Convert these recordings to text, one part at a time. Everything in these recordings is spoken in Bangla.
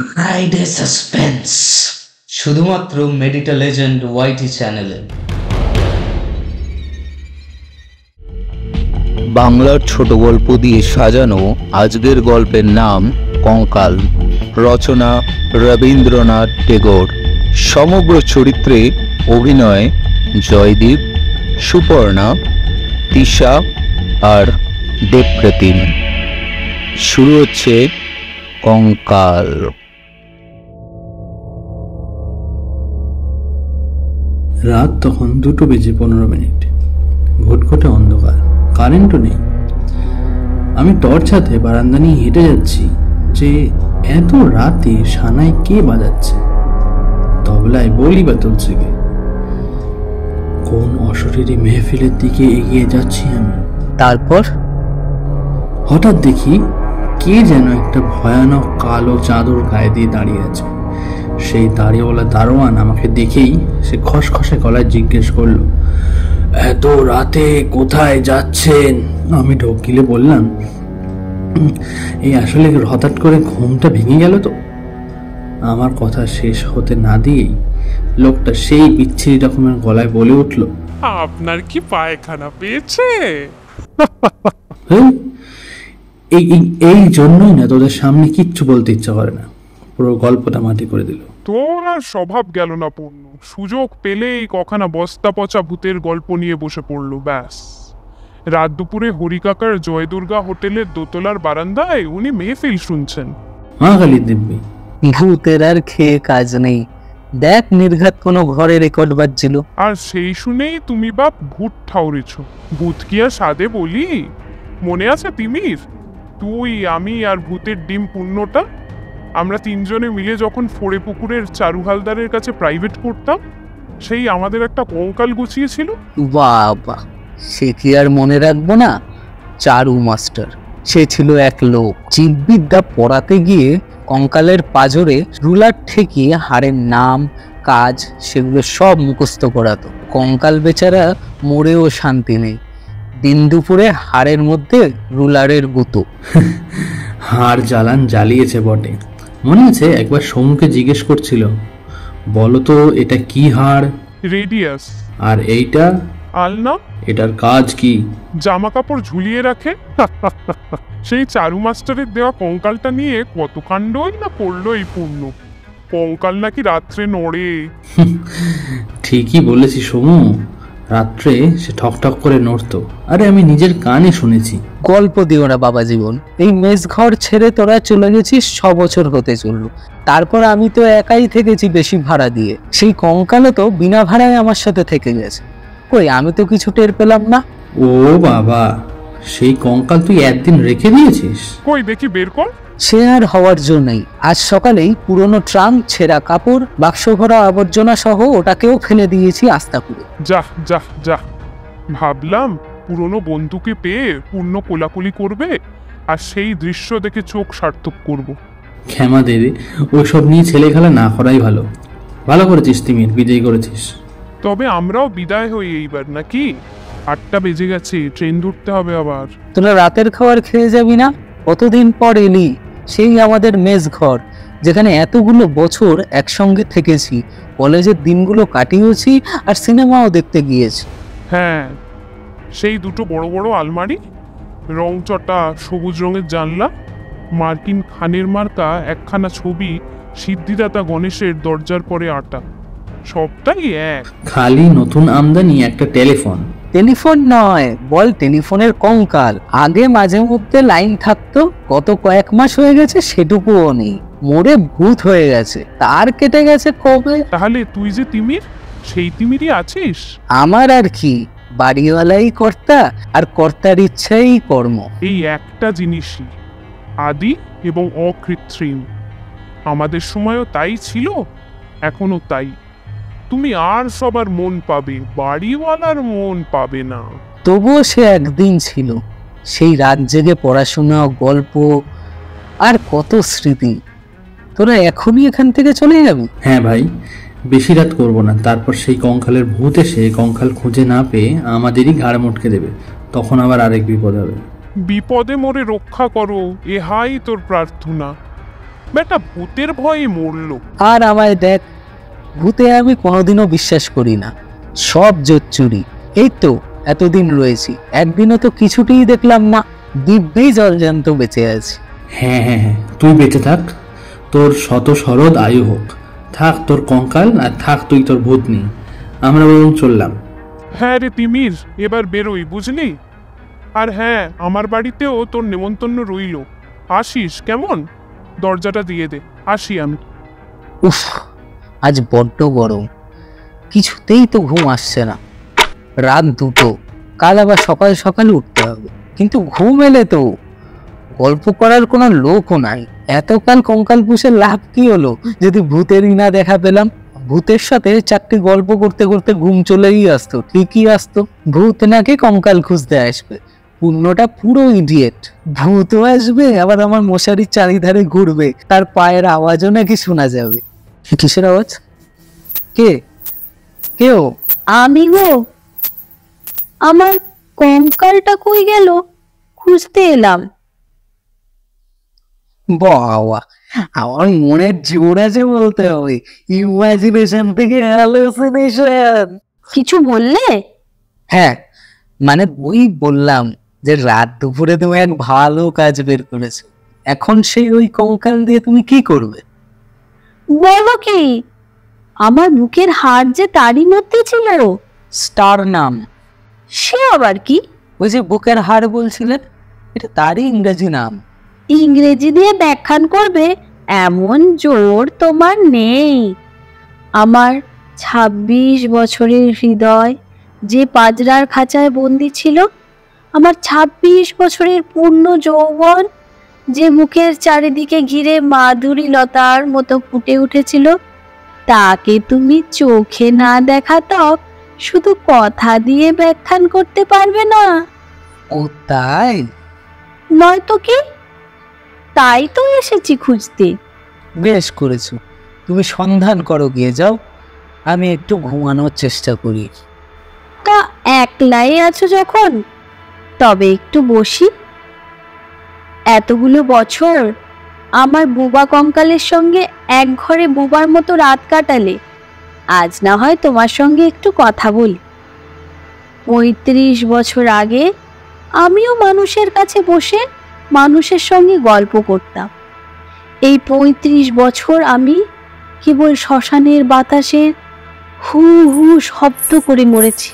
ফ্রাইডে সাসপেন্স শুধুমাত্র মেডিটা লেজেন্ড ওয়াইটি চ্যানেলে। বাংলার ছোট গল্প দিয়ে সাজানো আজকের গল্পের নাম কঙ্কাল। রচনা রবীন্দ্রনাথ টেগোর। সমগ্র চরিত্রে অভিনয় জয়দীপ, সুপর্ণা, তিশা আর দেবপ্রতিম। শুরু হচ্ছে কঙ্কাল। রাত তখন 2:15। ঘুটঘুটে অন্ধকার, কারেন্টও নেই। আমি টর্চ হাতে বারান্দা নিয়ে হেঁটে যাচ্ছি যে এত রাতে সানাই কে বাজাচ্ছে, তবলায় বলি বা তুলছে কে? কোন অশরীরী মেহফিলের দিকে এগিয়ে যাচ্ছি আমি। তারপর হঠাৎ দেখি কে যেন একটা ভয়ানক কালো চাদর গায়ে দিয়ে দাঁড়িয়ে আছে। সেই দাড়িওয়ালা দারোয়ান আমাকে দেখেই সে খসখসে গলায় জিজ্ঞেস করলো, এত রাতে কোথায় যাচ্ছেন? আমি ঢোক গিলে বললাম, এই আসলে হঠাৎ করে ঘুমটা ভেঙে গেল তো। আমার কথা শেষ হতে না দিয়েই লোকটা সেই বিচ্ছিরি রকমের গলায় বলে উঠল, আপনার কি পায়খানা পেয়েছে? এই এই জন্যই না তোদের সামনে কিচ্ছু বলতে ইচ্ছা করে না। পুরো গল্পটা মাটি করে দিল। তোর আর স্বভাব গেল না পূর্ণ। সুযোগ পেলেই কখানা বস্তা পচা ভূতের গল্প নিয়ে বসে পড়লো, ব্যাস। রাত দুপুরে হরিকাকার জয়দুর্গা হোটেলের দোতলার বারান্দায় উনি মেহফিল শুনছেন। মা কালী দিব্যি, ভূতের আর খেয়ে কাজ নেই। দেখ নির্ঘাত কোনো ঘরে রেকর্ড বাজছিল। আর সেই শুনেই তুমি বাপ ভূত ঠাউরেছ। ভূত কি আর সাদে বলি? মনে আছে তিমির, তুই, আমি আর ভূতের ডিম পূর্ণটা, আমরা তিনজনে মিলে যখন ফোড়ে পুকুরের চারু হালদারের কাছে প্রাইভেট পড়তাম, সেই আমাদের একটা কঙ্কাল গুছিয়েছিল। বাবা, সে কি আর মনে রাখবো না? চারু মাস্টার, সে ছিল এক লোক। জীববিদ্যা পড়াতে গিয়ে কঙ্কালের পাজরে রুলার ঠেকিয়ে হাড়ের নাম, কাজ সেগুলো সব মুখস্থ করাতো। কঙ্কাল বেচারা মরেও শান্তি নেই। দিন দুপুরে হাড়ের মধ্যে রুলারের গুঁতো। হাড় জ্বালিয়েছে বটে। মনে আছে একবার সোমকে জিজ্ঞেস করছিল, বলো তো এটা কি হাড়? রেডিয়াস। আর এইটা? আলনা। এটার কাজ কি? জামা কাপড় ঝুলিয়ে রাখে। সেই চারু মাস্টারের দেওয়া কঙ্কালটা নিয়ে কত কাণ্ডই না পড়লো এই পূর্ণ। কঙ্কাল নাকি রাত্রে নড়ে। ঠিকই বলেছি সোমু, রাত্রে সে ঠকঠক করে নড়তো। আরে আমি নিজের কানে শুনেছি। গল্প দিও না বাবা জীবন। এই মেস ঘর ছেড়ে তোরা চলে গেছিস 6 বছর হতে চললো। তারপর আমি তো একাই থেকেছি বেশি ভাড়া দিয়ে। সেই কঙ্কালও তো বিনা ভাড়ায় আমার সাথে থেকে গেছে। কই, আমি তো কিছু টের পেলাম না। ও বাবা, সেই কঙ্কাল তুই একদিন রেখে দিয়েছিস? কই দেখি, বের কর। সে আর হওয়ার জন্যই আজ সকালেই পুরনো ট্রাঙ্ক, ছেঁড়া কাপড়, বাক্স ভরা আবর্জনা সহ ওটাকেও ফেলে দিয়েছি আস্তাকুড়ে। যা যা যা, ভাবলাম পুরনো বন্ধুকে পেয়ে পূর্ণ কোলাকুলি করবে আর সেই দৃশ্য দেখে চোখ সার্থক করব। ক্ষমা দে রে, ওইসব নিয়ে ছেলে খেলা না করাই ভালো। ভালো করেছিস তিমির, বিদায় করেছিস। তবে আমরাও বিদায় হই এইবার, নাকি? 8টা বেজে গেছে, ট্রেন ধরতে হবে আবার। তোরা রাতের খাবার খেয়ে যাবি না? কতদিন পর এলি। সেই আমাদের মেস ঘর, যেখানে এতগুলো বছর একসঙ্গে থেকেছি, কলেজের দিনগুলো কাটিয়েছি আর সিনেমাও দেখতে গিয়েছি। হ্যাঁ, সেই দুটো বড় বড় আলমারি, রংচটা সবুজ রঙের জানলা, মার্কিন খানের মার্কা একখানা ছবি সিদ্ধিদাতা গণেশের দরজার পরে আটা, সবটাই এক। খালি নতুন আমদানি একটা টেলিফোন। টেলিফোন নয়, বল টেলিফোনের কঙ্কাল। আগে মাঝে মধ্যে লাইন থাকতো, গত কয়েক মাস হয়ে গেছে সেটুকুও নেই। মোড়ে ভূত হয়ে গেছে, তার কেটে গেছে কবে। তাহলে তুই যে তিমির, সেই তিমিরই আছিস? আমার আর কি, বাড়িওয়ালাই কর্তা আর কর্তার ইচ্ছাই কর্ম। এই একটা জিনিসই আদি এবং অকৃত্রিম। আমাদের সময়ও তাই ছিল, এখনো তাই। তুমি আর সবার মন পাবে, বাড়িওয়ালার মন পাবে না। তবুও সে একদিন ছিল, সেই রাত জেগে পড়াশোনা, গল্প আর কত স্মৃতি। তোরা এখনই এখান থেকে চলে যাবি? হ্যাঁ ভাই, বেশি রাত করবো না। তারপর সেই কঙ্কালের ভূত এসে কঙ্কাল খুঁজে না পেয়ে আমাদেরই ঘাড় মটকে দেবে। তখন আবার আরেক বিপদ হবে। বিপদে মোরে রক্ষা করো, এহাই তোর প্রার্থনা। বেটা ভূতের ভয়ে মরলো। আর আমায় দেখ, ভূতে আমি কোনোদিনও বিশ্বাস করি না, সব জোচ্চুরি। এই তো এতদিন রয়েছি, একদিনও তো কিছুতেই দেখলাম না, দিব্যেই জলজান্ত বেঁচে আছে। হ্যাঁ হ্যাঁ হ্যাঁ, তুই বেঁচে থাক, তোর শত শরৎ আয়ু হোক। থাক তোর কঙ্কাল, আর থাক তুই তোর ভূত নিয়ে। আমরা বরং চললাম। হ্যাঁ রে তিমির, এবার বেরোই বুঝলি। আর হ্যাঁ, আমার বাড়িতেও তোর নেমন্তন্ন রইল, আসিস কেমন? দরজাটা দিয়ে দে, আসি আমি। উফ, আজ বড্ড গরম, কিছুতেই তো ঘুম আসছে না। রাত 2টো, কাল আবার সকাল সকাল উঠতে হবে, কিন্তু ঘুম এলে তো গল্প করার কোনো লোকও নাই। এতকাল কঙ্কাল পুষে লাভ কি হলো যদি ভূতেরই না দেখা পেলাম? ভূতের সাথে 4টি গল্প করতে করতে ঘুম চলেই আসতো, ঠিকই আসতো। ভূত নাকি কঙ্কাল খুঁজতে আসবে, পূর্ণটা পুরো ইডিয়েট। ভূতও আসবে, আবার আমার মশারির চারিধারে ঘুরবে, তার পায়ের আওয়াজও নাকি শোনা যাবে। কিসের আওয়াজ? কে কেউ? আমি গো, আমার কঙ্কালটা কই গেল, খুঁজতে এলাম। বাবা, আমার মনের জোর আছে বলতে হবে। ইমাজিনেশন থেকে হ্যালুসিনেশন। কিছু বললে? হ্যাঁ, মানে ওই বললাম যে রাত দুপুরে তুমি এক ভালো কাজ বের করেছো। এখন সেই ওই কঙ্কাল দিয়ে তুমি কি করবে? বলো কি? আমার বুকের হাড় যে তারই মধ্যে ছিল। স্টার নাম। সে আবার কি? ওই যে বুকের হাড় বলছিলেন, এটা তারই ইংরেজি নাম। ইংরেজি দিয়ে ব্যাখ্যান করবে এমন জোর তোমার নেই। আমার 26 বছরের হৃদয় যে পাজরার খাঁচায় বন্দি ছিল, আমার 26 বছরের পূর্ণ যৌবন যে মুখের চারিদিকে ঘিরে মাধুরী লতার মতো ফুটে উঠেছিল, তাকে তুমি চোখে না দেখা তক শুধু কথা দিয়ে ব্যাখ্যান করতে পারবে না। ও তাই? নয়তো কি? তাই তো এসেছি খুঁজতে। বেশ করেছো, তুমি সন্ধান করো, গিয়ে যাও, আমি একটু ঘুমানোর চেষ্টা করি। তা একলাই আছো যখন, তবে একটু বসি। এতগুলো বছর আমার বুবা কঙ্কালের সঙ্গে এক ঘরে বুবার মতো রাত কাটালে, আজ না হয় তোমার সঙ্গে একটু কথা বলি। 35 বছর আগে আমিও মানুষের কাছে বসে মানুষের সঙ্গে গল্প করতাম। এই 35 বছর আমি কেবল শ্মশানের বাতাসে হু হু শব্দ করে মরেছি।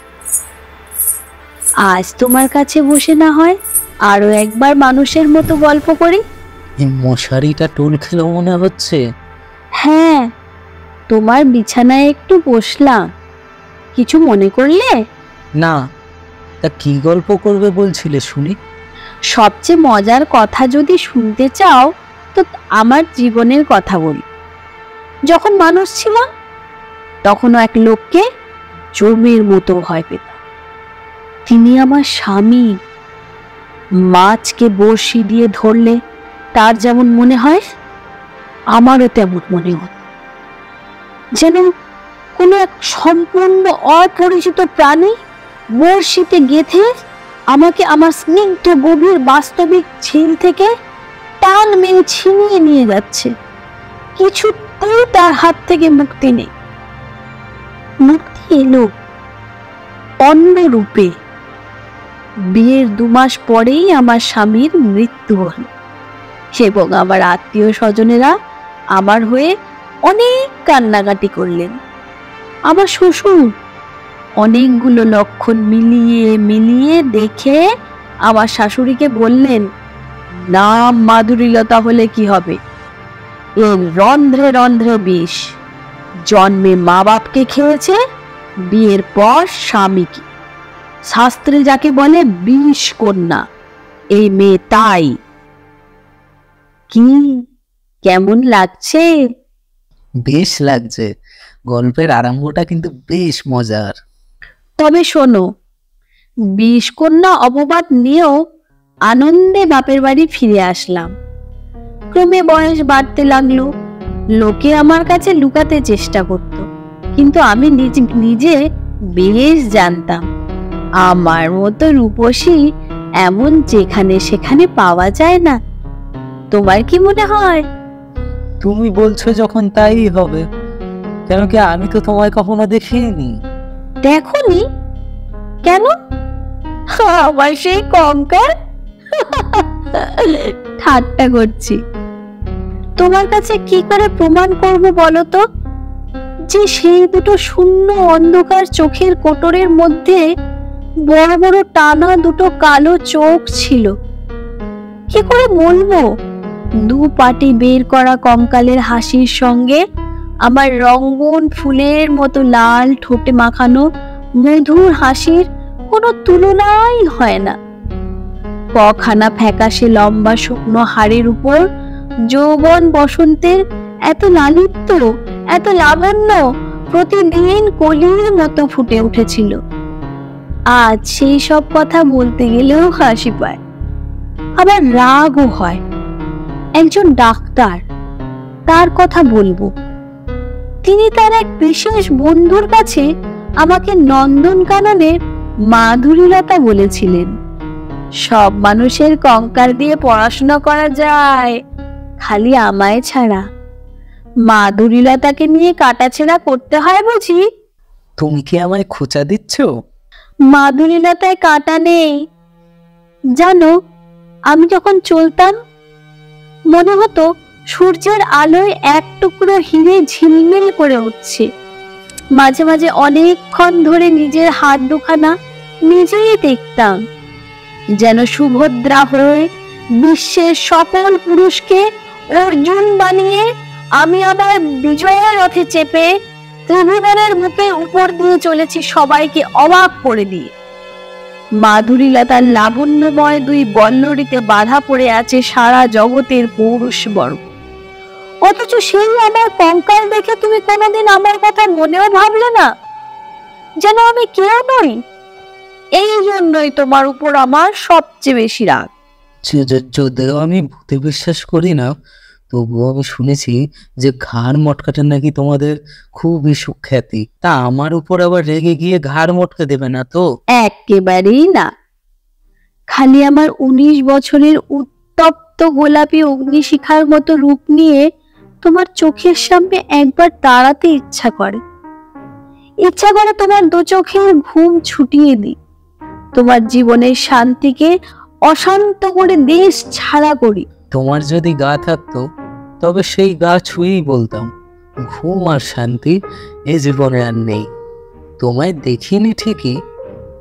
আজ তোমার কাছে বসে না হয় আরো একবার মানুষের মতো গল্প করি। এই মশারিটা টোল খেলো মনে হচ্ছে। হ্যাঁ, তোমার বিছানায় একটু বসলাম, কিছু মনে করলে? না, তা কি গল্প করবে বলছিলে শুনি? সবচেয়ে মজার কথা যদি শুনতে চাও তো আমার জীবনের কথা বলি। যখন মানুষ ছিলাম তখনও এক লোককে জমের মতো ভয় পেতাম। তিনি আমার স্বামী। মাছকে বড়শি দিয়ে ধরলে তার যেমন মনে হয়, আমারও তেমন মনে হতো। যেন কোনো এক সম্পূর্ণ অপরিচিত প্রাণী বড়শিতে গেঁথে আমাকে আমার স্নিগ্ধ গভীর বাস্তবিক ঝিল থেকে টান মেরে ছিনিয়ে নিয়ে যাচ্ছে। কিছুতেই তার হাত থেকে মুক্তি নেই। মুক্তি এলো অন্য রূপে। বিয়ের 2 মাস পরেই আমার স্বামীর মৃত্যু হল, এবং আমার আত্মীয় স্বজনেরা আমার হয়ে অনেক কান্নাকাটি করলেন। আমার শ্বশুর অনেকগুলো লক্ষণ মিলিয়ে মিলিয়ে দেখে আমার শাশুড়িকে বললেন, নাম মাধুরীলতা হলে কি হবে, এর রন্ধ্রে রন্ধ্রে বিষ। জন্মে মা বাপকে খেয়েছে, বিয়ের পর স্বামীকে। শাস্ত্রে যাকে বলে বিষ কন্যা, এই মেয়ে তাই। কি কেমন লাগছে? বেশ লাগছে, গল্পের আরম্ভটা কিন্তু বেশ মজার। তবে শোনো, বিষ কন্যা অপবাদ নিয়েও আনন্দে বাপের বাড়ি ফিরে আসলাম। ক্রমে বয়স বাড়তে লাগলো, লোকে আমার কাছে লুকাতে চেষ্টা করত, কিন্তু আমি নিজে বেশ জানতাম আমার মতো রূপসী এমন যেখানে সেখানে পাওয়া যায় না। তোমার কি মনে হয়? তুমি বলছো যখন তাই হবে, কেন কি আমি তো তোমায় কখনো দেখিনি। দেখোনি? কেন? আমার সেই কঙ্কাল? ঠাট্টা করছি। তোমার কাছে কি করে প্রমাণ করব বলো তো যে সেই দুটো শূন্য অন্ধকার চোখের কোটরের মধ্যে বড় বড় টানা দুটো কালো চোখ ছিল? কি করে বলবো? দু পাটি বের করা কঙ্কালের হাসির সঙ্গে আমার রঙ্গন ফুলের মতো লাল ঠোঁটে মাখানো মধুর হাসির কোনো তুলনাই হয় না। কখানা ফ্যাকাশে লম্বা শুকনো হাড়ের উপর যৌবন বসন্তের এত লালিত্য, এত লাবণ্য প্রতিদিন কলির মতো ফুটে উঠেছিল। আজ সেই সব কথা বলতে গেলেও হাসি পায়, আবার রাগও হয়। একজন ডাক্তার, তার কথা বলবো। তিনি তার এক বিশেষ বন্ধুর কাছে আমাকে নন্দনকাননের মাধুরীলতা বলেছিলেন, সব মানুষের কঙ্কাল দিয়ে পড়াশোনা করা যায়, খালি আমায় ছাড়া। মাধুরীলতাকে নিয়ে কাটাছেড়া করতে হয় বুঝি? তুমি কি আমায় খোঁচা দিচ্ছ? মাধুরীলতায় কাটা নেই জানো। আমি যখন চলতাম মনে হতো সূর্যের আলোয় এক টুকরো হিরে ঝিলমিল করে উঠছে। মাঝে মাঝে অনেকক্ষণ ধরে নিজের হাত দুখানা নিজেই দেখতাম, যেন সুভদ্রা হয়ে বিশ্বের সকল পুরুষকে অর্জুন বানিয়ে আমি আবার বিজয়ের রথে চেপে ত্রিভুবনের বুকের উপর দিয়ে চলেছি সবাইকে অবাক করে দিয়ে। মাধুরীলতার লাবণ্যময় দুই বল্লরিতে বাধা পড়ে আছে সারা জগতের পৌরুষ বর্গ, অথচ সেই আমার কঙ্কাল দেখে তুমি কোনোদিন আমার কথা মনেও ভাবলে না, যেন আমি কেউ নই। এই জন্যই তোমার উপর আমার সবচেয়ে বেশি রাগ। যদিও আমি ভূতে বিশ্বাস করি না, তবুও আমি শুনেছি যে ঘাড় মটকাটা নাকি তোমাদের খুবই সুখ্যাতি। তা আমার উপর আবার রেগে গিয়ে ঘাড় মটকে দেবে না তো? একেবারেই না। খালি আমার 19 বছরের উত্তপ্ত গোলাপি অগ্নিশিখার মতো রূপ নিয়ে তোমার চোখের সামনে একবার দাঁড়াতে ইচ্ছা করে। ইচ্ছা করে তোমার দু চোখের ঘুম ছুটিয়ে দিই, তোমার জীবনের শান্তিকে অশান্ত করে দেশ ছাড়া করি। তোমার যদি গা থাকতো তবে সেই গা ছুঁয়েই বলতাম, ঘুম আর শান্তি এ জীবনে আর নেই। তোমায় দেখিনি ঠিকই,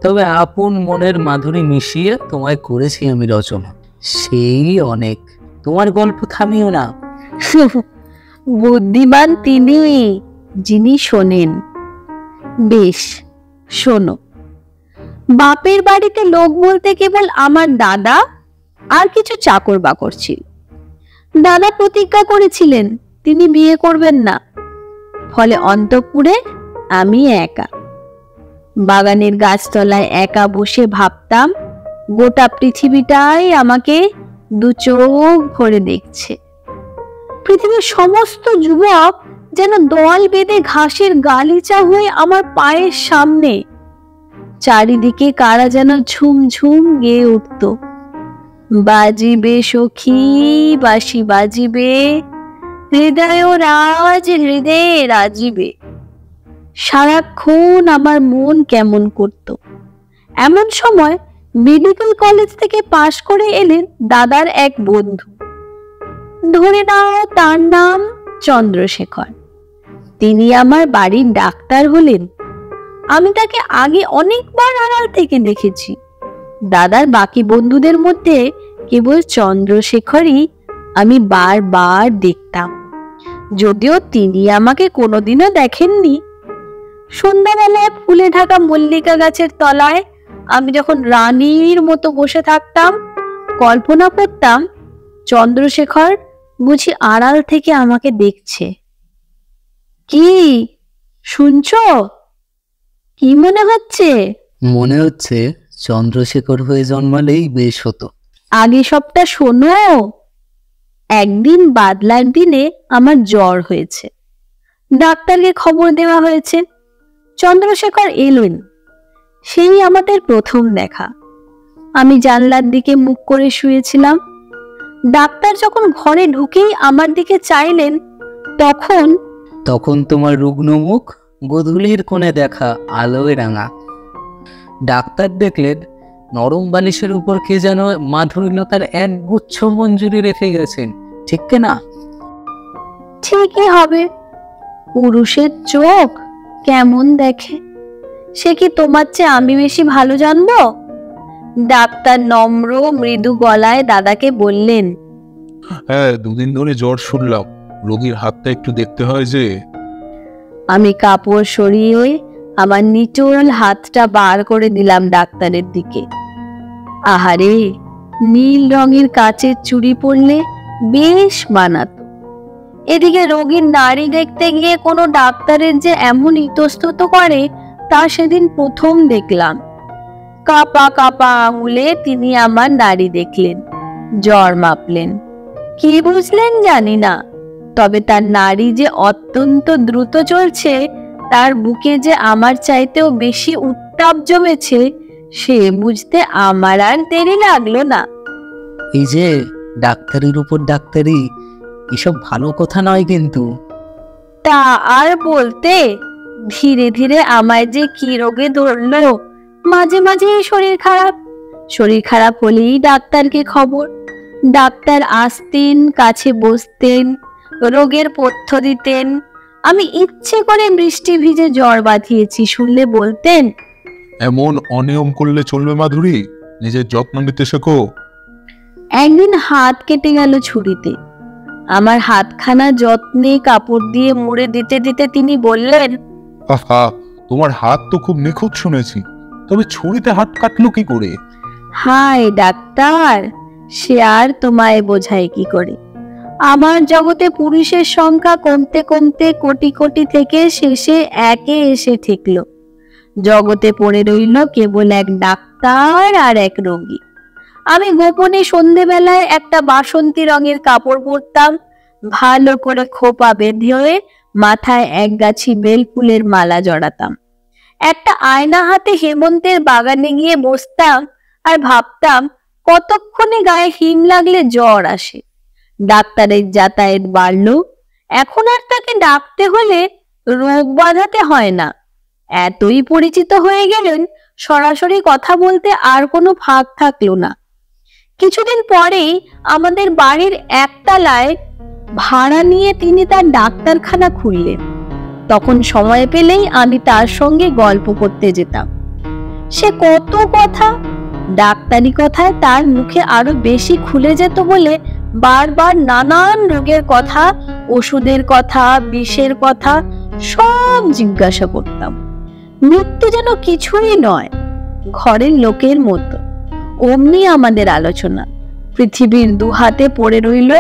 তবে আপন মনের মাধুরী মিশিয়ে তোমায় করেছি আমি রচনা, সেই অনেক। তোমার গল্প থামিও না। বুদ্ধিমান তিনি যিনি শোনেন। বেশ, শোনো। বাপের বাড়িতে লোক বলতে কেবল আমার দাদা আর কিছু চাকর বাকর ছিল। দাদা প্রতিজ্ঞা করেছিলেন তিনি বিয়ে করবেন না, ফলে অন্তঃপুরে আমি একা। বাগানের গাছতলায় একা বসে ভাবতাম গোটা পৃথিবীটাই আমাকে দু চোখ ভরে দেখছে। পৃথিবীর সমস্ত যুবক যেন দল বেঁধে ঘাসের গালিচা হয়ে আমার পায়ের সামনে। চারিদিকে কারা যেন ঝুমঝুম গেয়ে উঠত, বাজিবে সখী বাঁশি বাজিবে, হৃদয় রাজ হৃদয়ে রাজিবে। সারাক্ষণ আমার মন কেমন করত। এমন সময় মেডিকেল কলেজ থেকে পাশ করে এলেন দাদার এক বন্ধু, ধরে নাও তার নাম চন্দ্রশেখর। তিনি আমার বাড়ির ডাক্তার হলেন। আমি তাকে আগে অনেকবার আড়াল থেকে দেখেছি। দাদার বাকি বন্ধুদের মধ্যে কেবল চন্দ্রশেখরই আমি বারবার দেখতাম, যদিও তিনি আমাকে কোনোদিনও দেখেননি। সন্ধ্যাবেলায় ফুলে ঢাকা মল্লিকা গাছের তলায় আমি যখন রানীর মতো বসে থাকতাম, কল্পনা করতাম চন্দ্রশেখর বুঝি আড়াল থেকে আমাকে দেখছে। কি শুনছো? কি মনে হচ্ছে? মনে হচ্ছে চন্দ্রশেখর হয়ে জন্মালেই বেশ হতো। আগে সবটা শোনো। একদিন বাদলার দিনে আমার জ্বর হয়েছে। ডাক্তারকে খবর দেওয়া হয়েছে। চন্দ্রশেখর এলেন। সেই আমাদের প্রথম দেখা। আমি জানলার দিকে মুখ করে শুয়েছিলাম। ডাক্তার যখন ঘরে ঢুকেই আমার দিকে চাইলেন, তখন তখন তোমার রুগ্ন মুখ গোধূলির কোণে দেখা আলোয় রাঙা। ডাক্তার দেখলেন নরম বালিশের উপর কে যেন মাধুরীলতার এক গুচ্ছ মঞ্জুরি রেখে গেছেন, ঠিক না? ঠিকই হবে। পুরুষের চোখ কেমন দেখে সে কি তোমার চেয়ে আমি বেশি ভালো জানবো? ডাক্তার নম্র মৃদু গলায় দাদাকে বললেন, হ্যাঁ, 2 দিন ধরে জ্বর শুনলাম, রোগীর হাতটা একটু দেখতে হয় যে। আমি কাপড় সরিয়ে আমার নিটোল হাতটা বার করে দিলাম ডাক্তারের দিকে। আহারে, নীল রঙের কাচের চুড়ি পরলে বেশ মানাতো। এদিকে রোগীর নাড়ি দেখতে গিয়ে কোনো ডাক্তারের যে এমন ইতস্তত করে তা সেদিন প্রথম দেখলাম। কাপা কাপা আঙুলে তিনি আমার নাড়ি দেখলেন, জ্বর মাপলেন। কি বুঝলেন জানি না, তবে তার নাড়ি যে অত্যন্ত দ্রুত চলছে, তার বুকে যে আমার চাইতেও বেশি উত্তাপ জমেছে, সে বুঝতে আমার আর দেরি লাগলো না। এই যে ডাক্তারির উপর ডাক্তারি, এসব ভালো কথা নয় কিন্তু। তা আর বলতে, ধীরে ধীরে আমায় যে কি রোগে ধরলো। মাঝে মাঝে শরীর খারাপ হলেই ডাক্তারকে খবর। ডাক্তার আসতেন, কাছে বসতেন, রোগের পথ্য দিতেন। আমি ইচ্ছে করে বৃষ্টি ভিজে জ্বর বাঁধিয়েছি শুনলে বলতেন, এমন অনিয়ম করলে চলবে মাধুরী, নিজের যত্ন নিতে শেখো। একদিন হাত কেটে গেল ছুরিতে। আমার হাতখানা যত্নে কাপড় দিয়ে মুড়ে দিতে দিতে তিনি বললেন, আহা, তোমার হাত তো খুব নিখুঁত শুনেছি, তবে ছুরিতে হাত কাটলো কি করে? হায় ডাক্তার, সে আর তোমায় বোঝায় কি করে। আমার জগতে পুরুষের সংখ্যা কমতে কমতে কোটি কোটি থেকে শেষে একে এসে ঠেকলো। জগতে পড়ে রইল কেবল এক ডাক্তার আর এক রোগী। আমি গোপনে সন্ধেবেলায় একটা বাসন্তী রঙের কাপড় পরতাম, ভালো করে খোপা বেঁধে হয়ে মাথায় এক গাছি বেল ফুলের মালা জড়াতাম। একটা আয়না হাতে হেমন্তের বাগানে গিয়ে বসতাম আর ভাবতাম কতক্ষণে গায়ে হিম লাগলে জ্বর আসে। ডাক্তারের যাতায়াত বাড়লো, এখন আর তাকে ডাকতে হলে রোগ বাঁধাতে হয় না। এতই পরিচিত হয়ে গেলেন, সরাসরি কথা বলতে আর কোনো ফাঁক থাকলো না। কিছুদিন পরেই আমাদের বাড়ির একতলায় ভাড়া নিয়ে তিনি তার ডাক্তারখানা খুললেন। তখন সময় পেলেই আমি তার সঙ্গে গল্প করতে যেতাম। সে কত কথা, ডাক্তারি কথায় তার মুখে আরো বেশি খুলে যেত বলে বারবার নানান রোগের কথা, ওষুধের কথা, বিষের কথা সব জিজ্ঞাসা করতাম। মৃত্যু যেন কিছুই নয়, ঘরের লোকের মতো। অমনি আমাদের আলোচনা। পৃথিবীর দুহাতে পড়ে রইল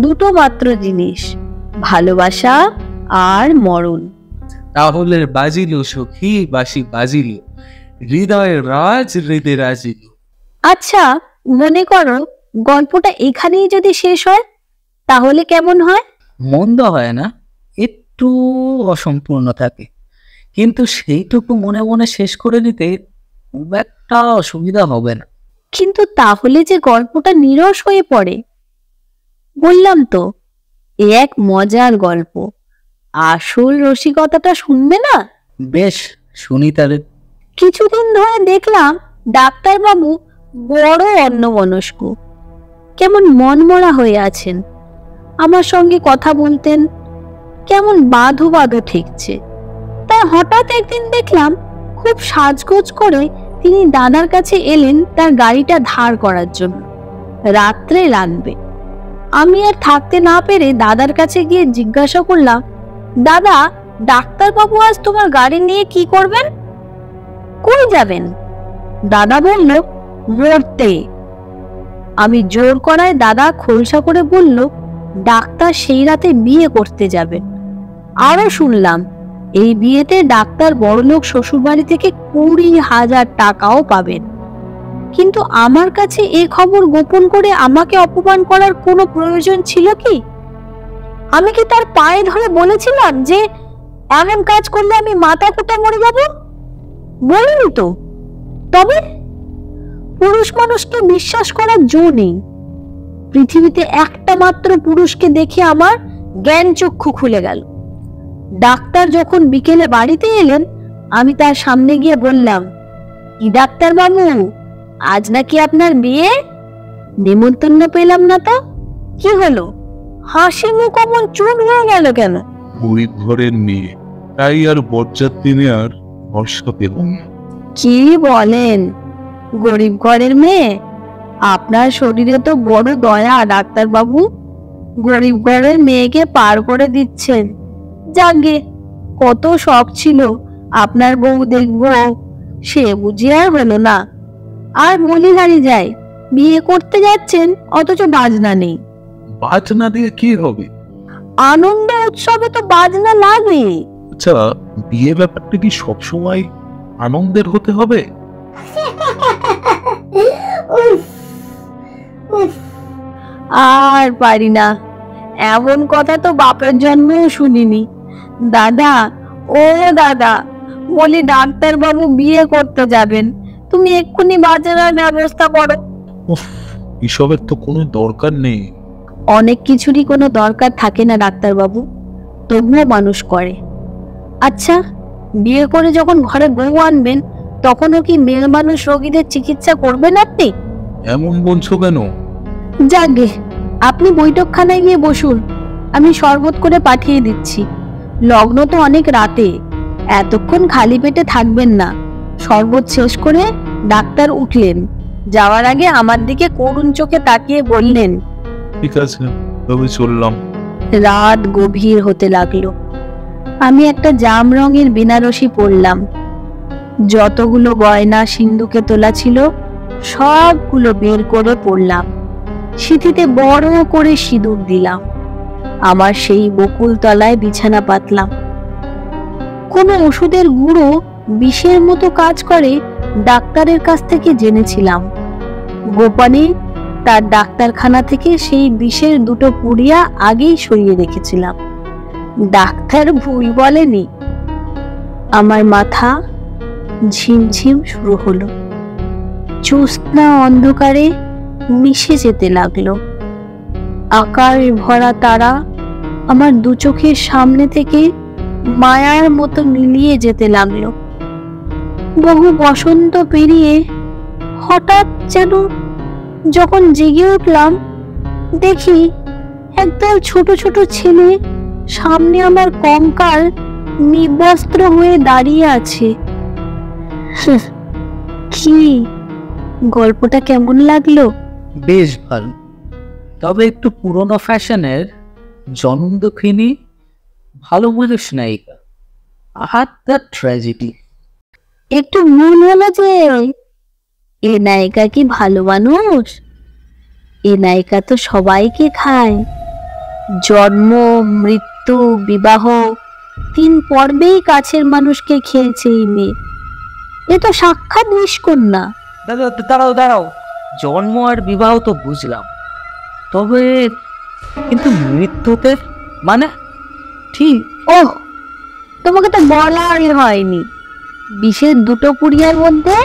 দুটো মাত্র জিনিস, ভালোবাসা আর মরণ। তাহলে বাজিল সখী বাসি বাজিল, হৃদয়ের রাজ হৃদে রাজিল। আচ্ছা, মনে করো গল্পটা এখানেই যদি শেষ হয়, তাহলে কেমন হয়? মন্দ হয় না, একটু অসম্পূর্ণ থাকে, কিন্তু সেইটুকু মনে মনে শেষ করে নিতে খুব একটা অসুবিধা হবে না। কিন্তু তাহলে যে গল্পটা নিরস হয়ে পড়ে। বললাম তো, এ এক মজার গল্প। আসল রসিকতাটা শুনবে না? বেশ, শুনি তাহলে। কিছুদিন ধরে দেখলাম ডাক্তারবাবু বড় অন্যমনস্ক, কেমন মনমরা হয়ে আছেন। আমার সঙ্গে কথা বলতেন, কেমন বাঁধো বাঁধো ঠেকছে। তাই হঠাৎ একদিন দেখলাম খুব সাজগোজ করে তিনি দাদার কাছে এলেন তার গাড়িটা ধার করার জন্য, রাত্রে লাগবে। আমি আর থাকতে না পেরে দাদার কাছে গিয়ে জিজ্ঞাসা করলাম, দাদা, ডাক্তারবাবু আজ তোমার গাড়ি নিয়ে কি করবেন? কই যাবেন? দাদা বলল, মরতে। আমি জোর করায় দাদা খোলসা করে বলল, ডাক্তার সেই রাতে বিয়ে করতে যাবেন। আরো শুনলাম এই বিয়েতে ডাক্তার বড়লোক শ্বশুর বাড়ি থেকে 20,000 টাকাও পাবেন। কিন্তু আমার কাছে এ খবর গোপন করে আমাকে অপমান করার কোনো প্রয়োজন ছিল কি? আমি কি তার পায়ে ধরে বলেছিলাম যে এমন কাজ করলে আমি মাথা কুটে মরে যাব? বলিনি তো। তবে পুরুষ মানুষকে বিশ্বাস করার জো নেই। পৃথিবীতে একটা মাত্র পুরুষকে দেখে আমার জ্ঞান চক্ষু খুলে গেল। ডাক্তার যখন বিকেলে বাড়িতে এলেন, আমি তার সামনে গিয়ে বললাম, কি ডাক্তার বাবু, আজ নাকি আপনার বিয়ে? নেমন্তন্ন পেলাম না তো। কি হলো? হাসি মুখ অমন চুপ হয়ে গেল কেন? গরিব ঘরের মেয়ে, তাই আর বরযাত্রী নেওয়ার ভরসা পেলাম না। কি বলেন? গরিব ঘরের মেয়ে? আপনার শরীরে তো বড় দয়া ডাক্তার বাবু, গরিব ঘরের মেয়েকে পার করে দিচ্ছেন। যাগে, কত শখ ছিল আপনার বউ দেখবো, সে বুঝি আর হলো না। আর বলি গাড়ি যায়, বিয়ে করতে যাচ্ছেন অথচ বাজনা নেই। বাজনা দিয়ে কি হবে? আনন্দ উৎসবে তো বাজনা লাগে। আচ্ছা, বিয়ে ব্যাপারটা কি সবসময় আনন্দের হতে হবে? আর পারি না, এমন কথা তো বাপের জন্মেও শুনিনি। দাদা, ও দাদা, বলি ডাক্তার বাবু বিয়ে করতে যাবেন, তুমি এক্ষুনি বাজারের ব্যবস্থা করো। উফ, এসবের তো কোনো দরকার নেই। অনেক কিছুরই কোনো দরকার থাকে না ডাক্তার বাবু, তবুও মানুষ করে। আচ্ছা, বিয়ে করে যখন ঘরে বউ আনবেন, তখনও কি মেয়ে মানুষ রোগীদের চিকিৎসা করবেন আপনি? এমন বলছো কেন? যাগে, আপনি বৈঠকখানায় গিয়ে বসুন, আমি শরবত করে পাঠিয়ে দিচ্ছি। লগ্ন তো অনেক রাতে, এতক্ষণ খালি পেটে থাকবেন না। শরবত শেষ করে ডাক্তার উঠলেন। যাওয়ার আগে আমার দিকে করুণ চোখে তাকিয়ে বললেন, ঠিক আছে, তবে চললাম। রাত গভীর হতে লাগলো। আমি একটা জাম রঙের বেনারসি পরলাম। যতগুলো গয়না সিন্ধুকে তোলা ছিল সবগুলো বের করে পরলাম। সিঁথিতে বড় করে সিঁদুর দিলাম। আমার সেই বকুল তলায় বিছানা পাতলাম। কোনো ওষুধের গুঁড়ো বিষের মতো কাজ করে ডাক্তারের কাছ থেকে জেনেছিলাম। গোপনে তার ডাক্তারখানা থেকে সেই বিষের দুটো পুড়িয়া আগেই সরিয়ে রেখেছিলাম। ডাক্তার ভুল বলেনি। আমার মাথা ঝিমঝিম শুরু হলো। জ্যোৎস্না অন্ধকারে মিশে যেতে লাগলো। আকাশ ভরা তারা আমার দু চোখের সামনে থেকে মায়ার মতো মিলিয়ে যেতে লাগলো। বহু বসন্ত পেরিয়ে হঠাৎ যেন যখন জেগে উঠলাম, দেখি একদল ছোট ছোট ছেলে সামনে আমার কঙ্কাল নিবস্ত্র হয়ে দাঁড়িয়ে আছে। কি গল্পটা কেমন লাগলো? বেশ ভালো, তবে একটু পুরনো ফ্যাশনের জনম দুঃখিনী ভালো মানুষ নায়িকা। আহাত দ্য ট্র্যাজেডি। একটু মন হলো যে এ নায়িকা কি ভালো মানুষ? এ নায়িকা তো সবাইকে খায়। জন্ম, মৃত্যু, বিবাহ, 3 পর্বেই কাছের মানুষকে খেয়েছে এই মেয়ে। এ তো সাক্ষাৎ নিষ্কন্যা। দাঁড়াও দাঁড়াও, জন্ম আর বিবাহ তো বুঝলাম, তবে কিন্তু মৃত্যুতে মানে ঠিক? ওহ, তোমাকে তো বলাই হয়নি। বিষের দুটো পুড়িয়ার মধ্যে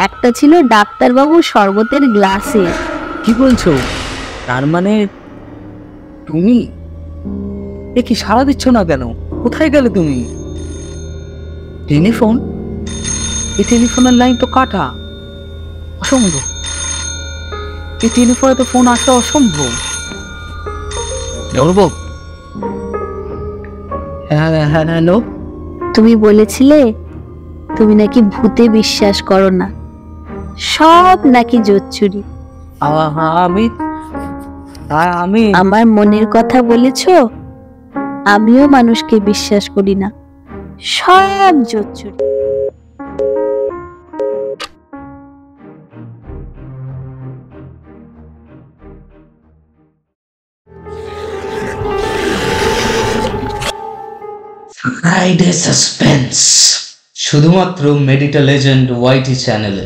একটা ছিল ডাক্তারবাবু শরবতের গ্লাসে। কি বলছো? তার মানে তুমি এ কি সাড়া দিচ্ছ না কেন? কোথায় গেলে তুমি? টেলিফোন? এই টেলিফোনের লাইন তো কাটা, অসম্ভব। এই টেলিফোনে তো ফোন আসা অসম্ভব। অনুভব, হ্যাঁ হ্যাঁ হ্যালো। তুমি বলেছিলে তুমি নাকি ভূতে বিশ্বাস করো না, সব নাকি জোচ্চুরি। আমি আমি আমার মনের কথা বলেছো। আমিও মানুষকে বিশ্বাস করি না, সব জোচ্চুরি। ফ্রাইডে সাসপেন্স শুধুমাত্র মেডিটা লেজেন্ড ওয়াইটি চ্যানেলে।